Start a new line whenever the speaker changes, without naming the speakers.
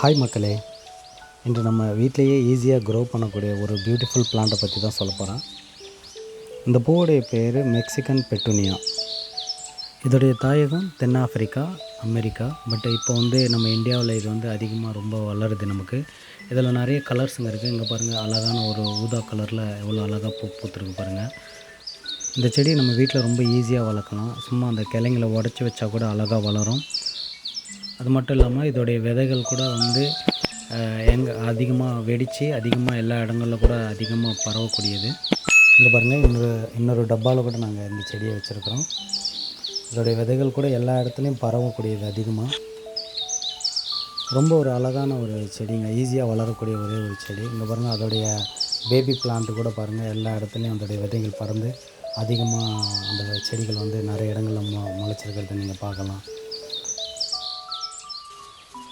Hi மக்களே, இன்று நம்ம வீட்டிலையே ஈஸியாக க்ரோ பண்ணக்கூடிய ஒரு பியூட்டிஃபுல் பிளான்ட்டை பற்றி தான் சொல்ல போகிறேன். இந்த பூவுடைய பேர் மெக்சிகன் பெட்டூனியா. இதோடைய தாயகம் தென்னாப்பிரிக்கா, அமெரிக்கா. பட் இப்போ நம்ம இந்தியாவில் இது அதிகமாக ரொம்ப வளருது. நமக்கு இதில் நிறைய கலர்ஸுங்க இருக்குது. இங்கே பாருங்கள், அழகான ஒரு ஊதா கலரில் எவ்வளோ அழகாக பூத்துருக்கு பாருங்கள். இந்த செடி நம்ம வீட்டில் ரொம்ப ஈஸியாக வளர்க்கலாம். சும்மா அந்த கிளைங்களை உடச்சி வச்சா கூட அழகாக வளரும். அது மட்டும் இல்லாமல் இதோடைய விதைகள் கூட எங்கே அதிகமாக வெடித்து அதிகமாக எல்லா இடங்களில் கூட அதிகமாக பரவக்கூடியது. இங்கே பாருங்கள், இன்னொரு டப்பாவில் கூட நாங்கள் இந்த செடியை வச்சுருக்கிறோம். இதோடைய விதைகள் கூட எல்லா இடத்துலையும் பரவக்கூடியது அதிகமாக. ரொம்ப ஒரு அழகான ஒரு செடிங்க, ஈஸியாக வளரக்கூடிய ஒரே ஒரு செடி. இங்கே பாருங்கள், அதோடைய பேபி பிளான்ட்டு கூட பாருங்கள், எல்லா இடத்துலையும் அதோடைய விதைகள் பறந்து அதிகமாக அந்த செடிகள் நிறைய இடங்களில் முளைச்சிருக்கிறத நீங்கள் பார்க்கலாம்.